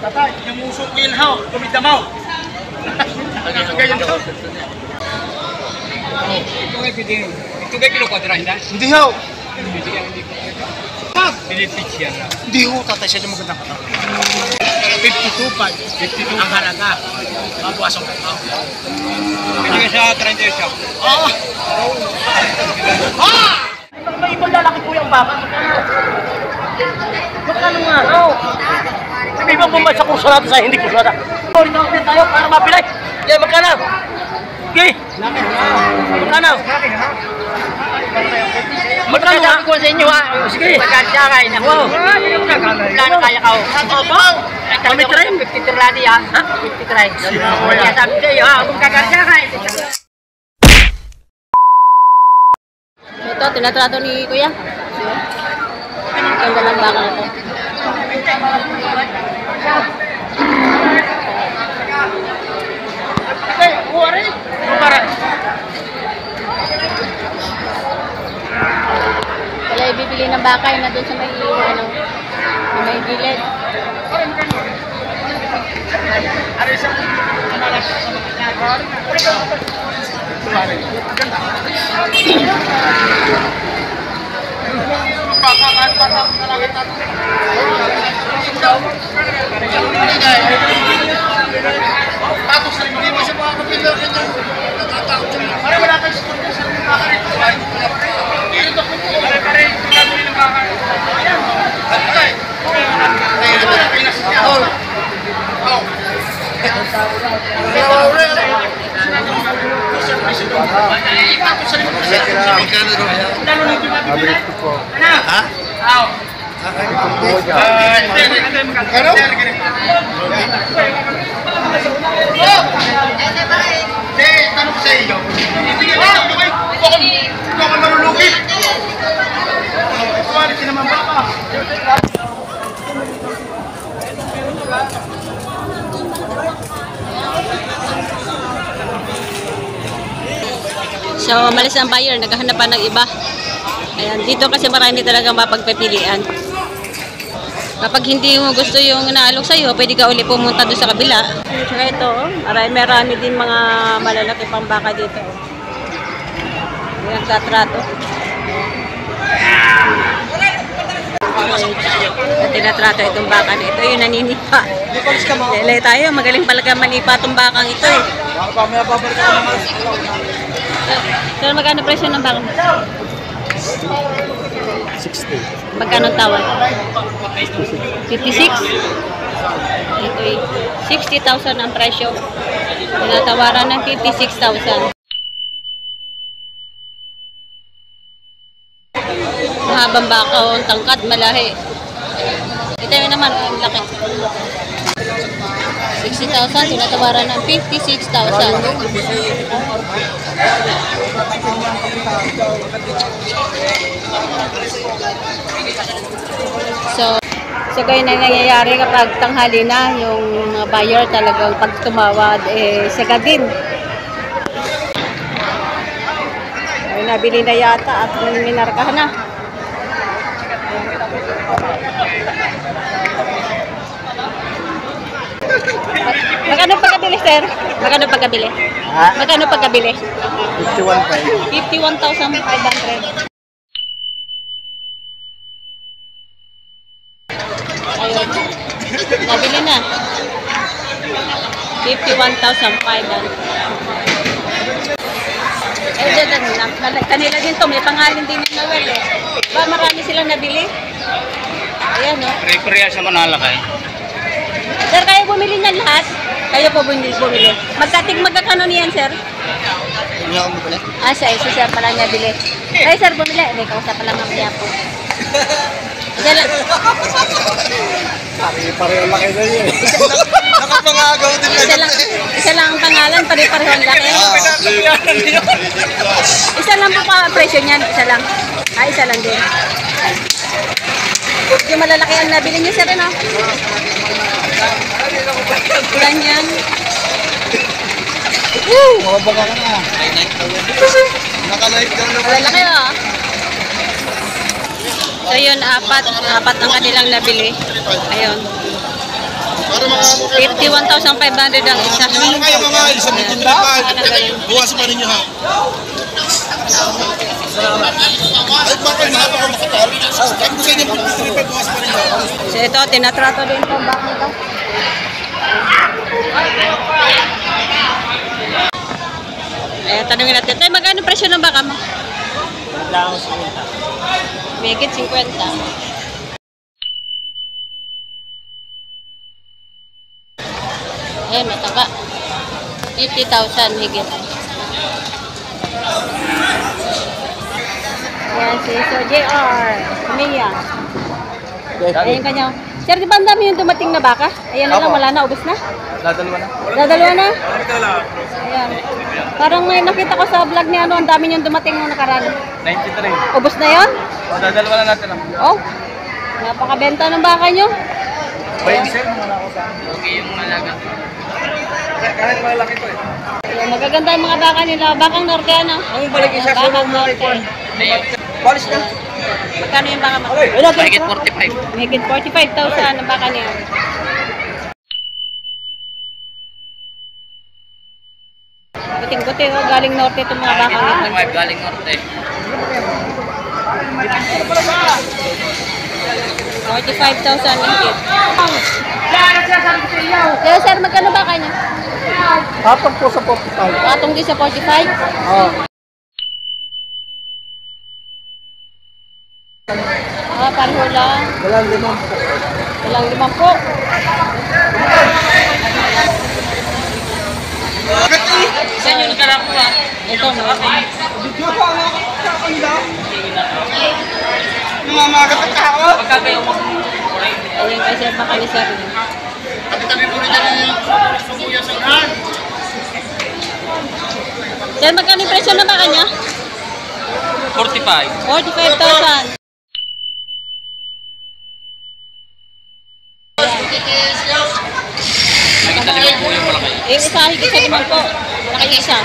Tatay, yung muso ko yun ho, kumidamaw. Ganyan daw. Ito ngay pidin. Ito ngay kilo kwadra hindi? Hindi ho. Pilipit yan na. Hindi ho, tatay siya yung magandang katawa. 52 pa. 52 ang halaga. Mabuasang katawa. Pinigay siya 38 siya. May ibang lalaki po yung baka. Magkano nga? Sabi mo bumay sa kurso natin sa hindi kurso natin. Rinawin tayo para mapilay. Yan, magkano? Okay. Magkano? Magkano sabi ko sa inyo ha? Sige. Magkakakay na ko. Plano kaya ka ho. Kami trim. 53 ladi ha? 53. Kaya sabi sa iyo ha? Kung kakakakay. Ito, tinatrato ni Kuya. Ganda lang baka na ito. Wala ibibili ng bakay na doon sa may ano, may gilid. So, malis ang buyer, naghahanap pa ng iba. Ayan, dito kasi marami talagang mapagpipilian. Kapag hindi mo gusto yung naalok sa'yo, pwede ka uli pumunta doon sa kabila. Saka ito, marami din mga malalaki pang baka dito. Ayan, katrato. Tinatrato itong baka na ito, yung naninipa. Lelay tayo, magaling palaga manipa itong bakang ito eh. So, magkano presyo ng baka? 60. Magkano tawad? 56? Ito eh. 60,000 ang presyo. Tinatawaran ng 56,000. Mahabang baka o tangkad, malahi. Ito yun naman, ang laki. 60,000, tinatawaran ng 56,000. So ganyan na nangyayari kapag tanghali na, yung mga buyer talagang pag tumawad, sagad din. Ay, nabili na yata at minarkahan na. Magkano pagkabili, sir? Magkano pagkabili? Magkano pagkabili? 51,500. Ayun. Nabili na. 51,500. Kanila din to, may pangalan din yung Noel eh. Ba, marami silang nabili? Ayan, no? Pre-pre sa Manalakay. Sir, kayo bumili niyan lahat? Kayo po bumili. Magkakano niyan, sir? Hindi ako bumili. Si sir pala niya bili. Ay, sir, bumili. Hindi, kausap pala mamaya po. Isa lang. Pare-pareho laki na yun. Nakapangagaw din na. Isa lang ang pangalan, pare-pareho ang laki. Isa lang po pa presyo niyan, isa lang. Isa lang din. Yung malalaki ang nabili niyo, sir, no? Ganyan. Mababa ka na. Naka-live ka na. Malalaki, oh. So yun, apat ang kanilang nabili. Ayun. para makaano kayo. 51,500 ang isa. Ano kayo mga isang tindahan? Buwasan pa ninyo ha. Ay, bakit mahal ako makatal? Sabi ko sa inyo, 53 buwas pa ninyo. So ito, tinatrato din ito. Bakit ito? Eh, tanungin natin. Tay, magkano presyo ng baka mo? Lang 50. Megit 50. Ayan, mataba. 50,000 higit. Ayan, si Sir JR. Mia. Ayan kanya. Sir, di ba ang dami yung dumating na baka? Ayan na lang, wala na, ubos na? Dadalawa na. Dadalawa na? Ayan. Parang may nakita ko sa vlog ni ano, ang dami yung dumating nung nakaraan. 93. Ubos na yun? O, dadalawa na natin. Oh, napakabenta ng baka nyo. Bayan sir, muna ako sa okay yung mga laga. Kahit malaki to eh. Ayan, magaganda yung mga baka nila. Bakang norte, ano? Ang balik isa sa Bakang norte. Balis ka. Magkano yung baka mo? Mahigit 45. Mahigit 45,000 ang baka niya. Buting-buti, oh, galing norte itong mga baka nito. Galing norte. 45,000 higit. Kaya sir, magkano baka niya? Hapon po sa 45. Patong din sa 45? Oo. Ah, pareho lang. Walang limang po. Walang 5 po. Saan yung nagkarakuha? Ito, no? Video ko ang mga kanila. Namamagat ang tao. Pagka kayo Ayan kasi baka ni sir. Tabi-tabi mo rin dyan yung sumuyas ang lahat. Sir, magkano yung presyo ng baka niya? 45. 45,000. Nagdalawin po yung malaki. Eh, isa higit sa 5 po. Nakaisa.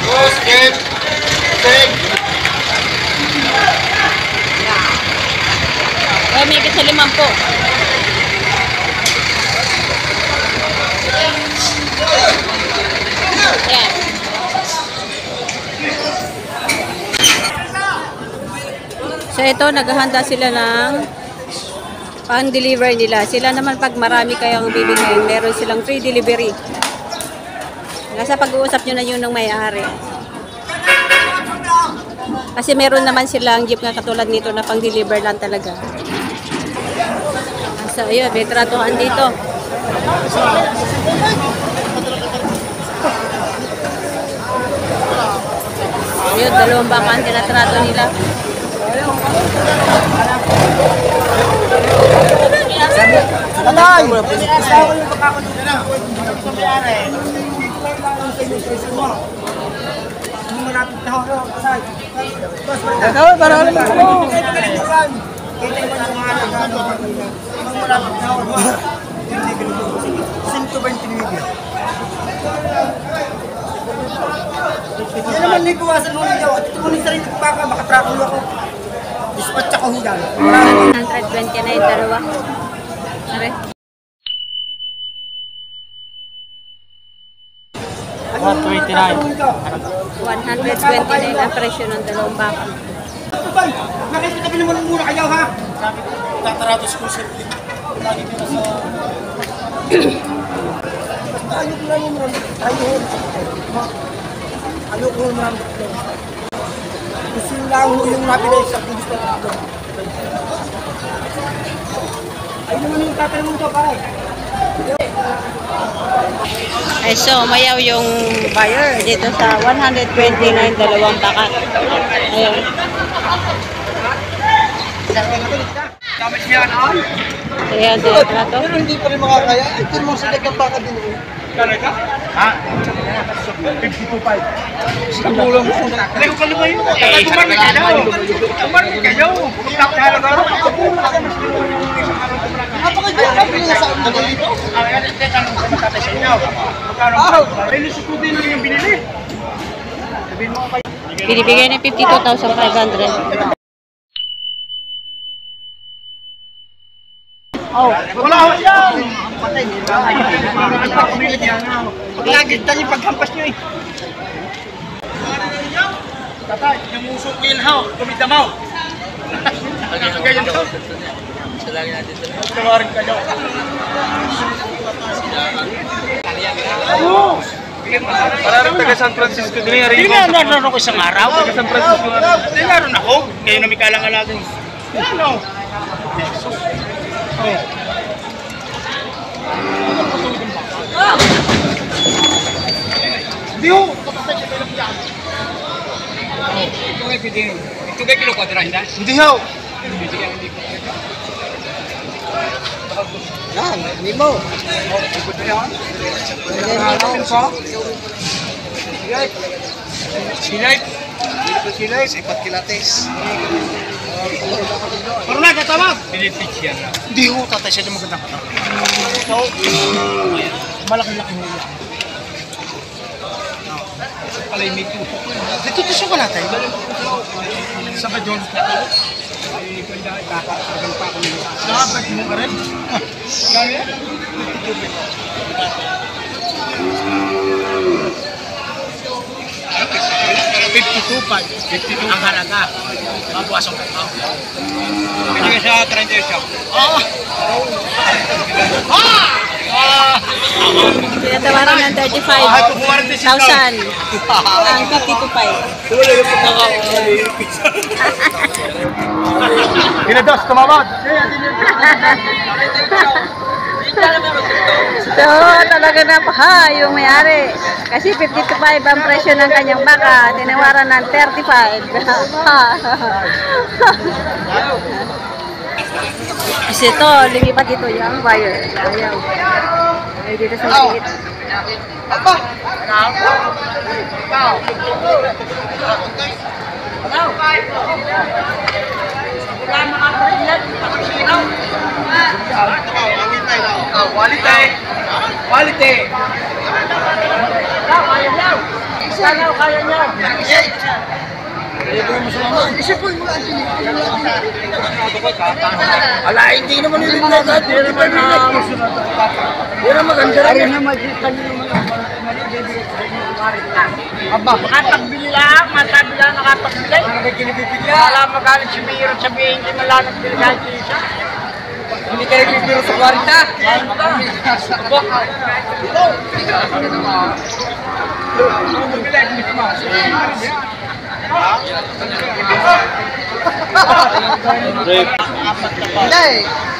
Boss, Jeff. Teg. Eh, may higit sa 5 po. Ayan. So ito, naghahanda sila ng pang-deliver nila. Sila naman pag marami kayong bibigay, meron silang free delivery. Nasa pag-uusap nyo na yun ng may-ari. Kasi meron naman silang jeep na katulad nito na pang-deliver lang talaga. So ayun, may tratuhan dito. Ayun, 2 baka ang tinatrato nila. Tatay! Para alam mo. Yan naman may buwasan mo nito. At ito mo nang sarili ko baka makatrapo ako. Dispatch ako hudan. 120 na yung dalawa. Are. 129 ang presyo ng 2 baka. Tupay, nakikita kami naman muna kayo ha. Tataratos ko sir. Lagi ko na sa... Ayok na mo naman. Ayok mo naman. Gusto lang ho yung napilay sa gusto ko. Ay naman yung tatanong ko pare. Ay, so, umayaw yung buyer dito sa 129 2 baka. Ayun. Damage niya na. Ayan, tinatrato. Pero hindi pa rin makakaya. Ay, din mo sila kang baka din. Talaga? Ha? 52.5. Kamulang mo. Hindi ko kalumay mo. Kumarmi kayo. Kumarmi kayo. Napakaganda. Pili na sa akin na dito. Tanong ko matatay sa inyo. Magkano ba? Ay, nisukutin lang yung binili. Sabihin mo kayo. Binibigay ng 52,500. Oh, wala ako yan! Patay, lagi tayo paghampas nyo eh. Tatay, yung muso ko yun haw, kumidamaw. Ganyan daw. Salangin natin ito. Tawarin kayo. Parang taga San Francisco din yung Hindi nga naroon ako isang araw. Taga San Francisco. Hindi naroon ako. Ngayon na may kalang-alagang. Ano? Oh. Di ho. Ito kay kilo kwadra hindi? Hindi ho. Yan, limo. Silay. Silay, sipat kilates. Pero na, katawag! Pilipit yan na. Hindi ho, tatay siya yung magandang katawag. So, malaki-laki mo yan. Palay may tutok. Dito tusok ka natin. Saan ka, John? Nakapag mo ka rin? Kaya? 52 ang halaga. Mabuwasok ka. Pinigay siya 38. Tinatawaran ng 35,000. Ang 52,500. Wala yung Pinados, tumawad. So, talaga na pa yung may-ari. Kasi 52,500 ang presyo ng kanyang baka. Tinawaran ng 35. Kasi ito, lumipat ito yung buyer. Ayaw. Ay, dito sa maliit. Quality. Kaya niya. Ala, hindi naman yung agad. Hindi naman maganda rin. Aba, makapagbili lang, matabi lang nakapagbili. Wala magalit si Miro, sabihin hindi malanag pinagahit siya. Hindi ka rin bibiro sa 40. Hindi,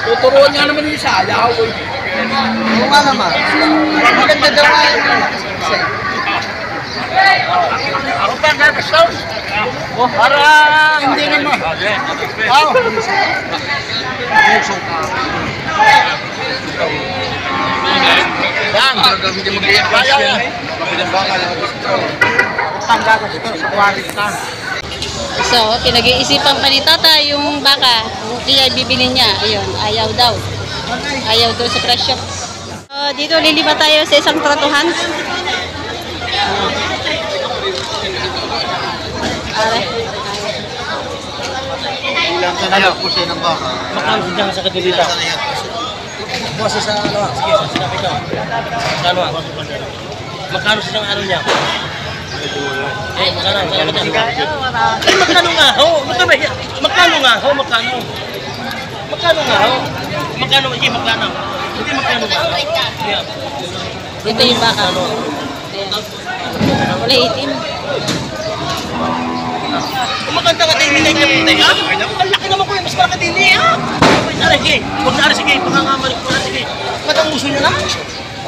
tuturuan niya naman yung sayaw. Oo nga naman. Maganda daw nga yun. Ako pa ang gagastos. Para hindi naman. Wow. Yan, hindi mag-i-advance yan. Ang gagastos sa 40. So, pinag-iisipan pa ni tata yung baka. Kaya bibili niya. Ayun, ayaw daw. Ayaw daw sa presyo. So, dito lilipat tayo sa isang tratuhan. Ilang ka na lang po siya ng baka. Makano siya sa kadilita? Buwasa sa ano? Sige, sinabi ka. Makano? Makano siya ng ano niya? Eh, makano? Makano nga ho? Makano nga ho? Makano? Makano nga ho? Makano? Hindi, makano? Hindi, makano nga ho? Dito yung baka. Wala itim. Kumakanta ka din nila yung puti, ha? Ang laki naman ko yung mas malaki din niya, ha? Sige, huwag na sige, pangangamalik ko na, sige. Ba't ang uso niya na?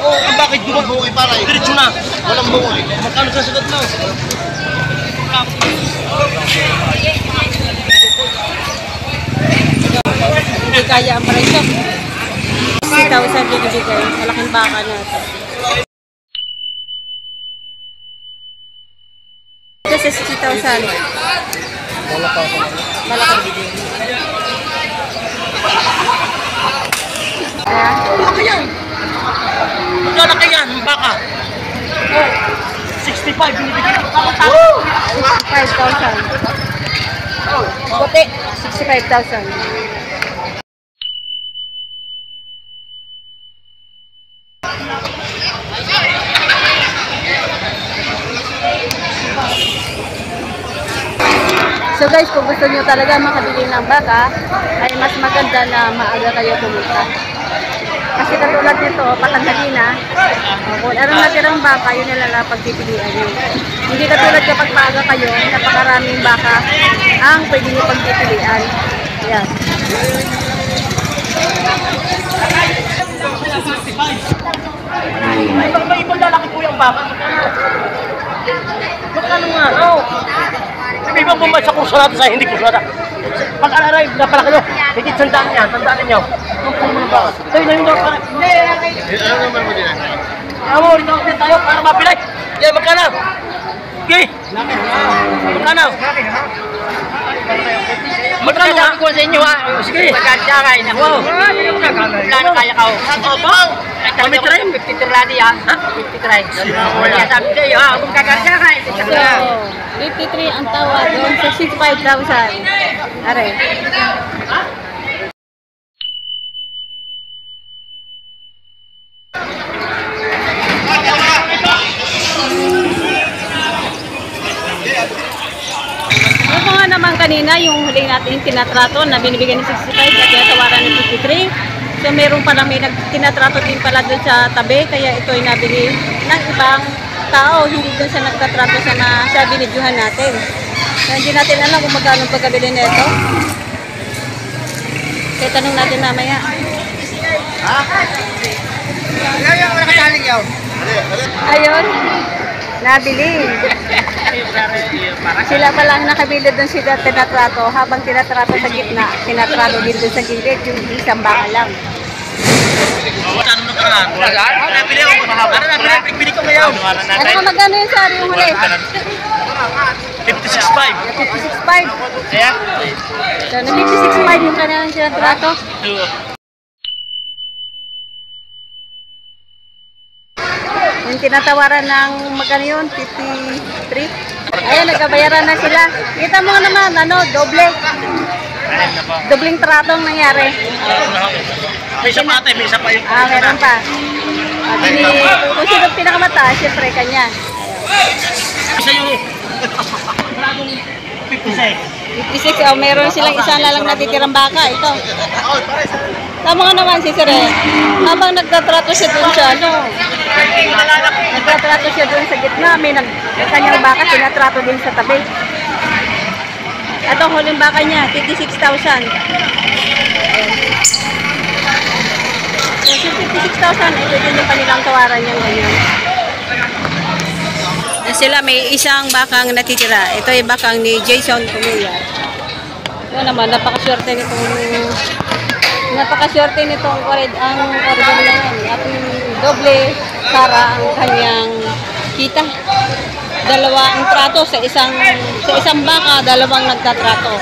Oo, bakit duwag mo ay para? Diretso na. Walang bungo eh. Magkano sa sagot mo? Hindi kaya ang presyo. 60,000 binibigay. Malaking baka na ito. sa 60,000. Malaki yan. Magkano kaya yan, baka? 65 binibigyan. 65,000. Puti, 65,000. So guys, kung gusto nyo talaga makabili ng baka, ay mas maganda na maaga kayo pumunta. Kasi katulad nito, patanggali na. Kung anong natirang baka, yun nila pagpipilian nyo. Hindi katulad kapag maaga kayo, napakaraming baka ang pwede nyo pagpipilian. Yan. May ibang lalaki po yung baka. Magkano nga? Oo. May ibang bumay sa kursunada sa hindi kursunada. Pag alaray, napalaki nyo. Higit sandaan yan, tandaan ninyo. Ang puno ng baka. Sa'yo na yung baka. Ano naman mo din yan? Amo, rito ako tayo para mapilay. Yan, magkano? Okay. Magkano? Magkano sabi ko sa inyo ha? Sige. Magkakakay na. Wow. Plano kaya ka. Opo. Kami try. 53 ladi ha? 53. Kaya sabi sa iyo ha? Kung kakakakay. So, 53 ang tawad doon sa 65,000. Are. Ito nga naman kanina, yung huli natin tinatrato na binibigyan ng 65 at tinatawaran ng 53. So meron pa lang may tinatrato din pala doon sa tabi, kaya ito ay nabili ng ibang tao, hindi doon sa nagtatrato sa binidyohan natin. So, hindi natin alam kung magkano pagkabili nito. Kaya tanong natin mamaya. Ayun, nabili. Sila pa lang nakabili doon sila tinatrato, habang tinatrato sa gitna, tinatrato din doon sa gilid, yung isang baka lang. Magkano na karaan? Ano nabili ko? Ano nabili ko ngayon? Ano ka magkano yun sa yung huli? 56.5. 56.5. Kaya? So, na 56.5 yung kanilang tinatrato. Yung tinatawaran ng magkano yun? 53. Ayan, nagkabayaran na sila. Kita mo naman, doble. Dobling tratong nangyari. May isa pa ate, may isa pa yung... Meron pa. Kung sino pinakamataas, siyempre kanya. Isa yung... 56, meron silang isa na lang natitirang baka. Ito. Tama nga naman si Sir. Habang nagtatrato siya dun sa nagtatrato siya dun sa gitna, may kanyang baka, tinatrato din sa tabi. Ito, huling baka niya, 56,000. So, 56,000, ito din yung kanilang tawaran niya ngayon. Sila may isang bakang natitira. Ito ay bakang ni Jason Pumilla. Ito naman, napakaswerte nitong ang order na yan. At doble para ang kanyang kita. Dalawa ang trato sa isang baka, dalawang nagtatrato.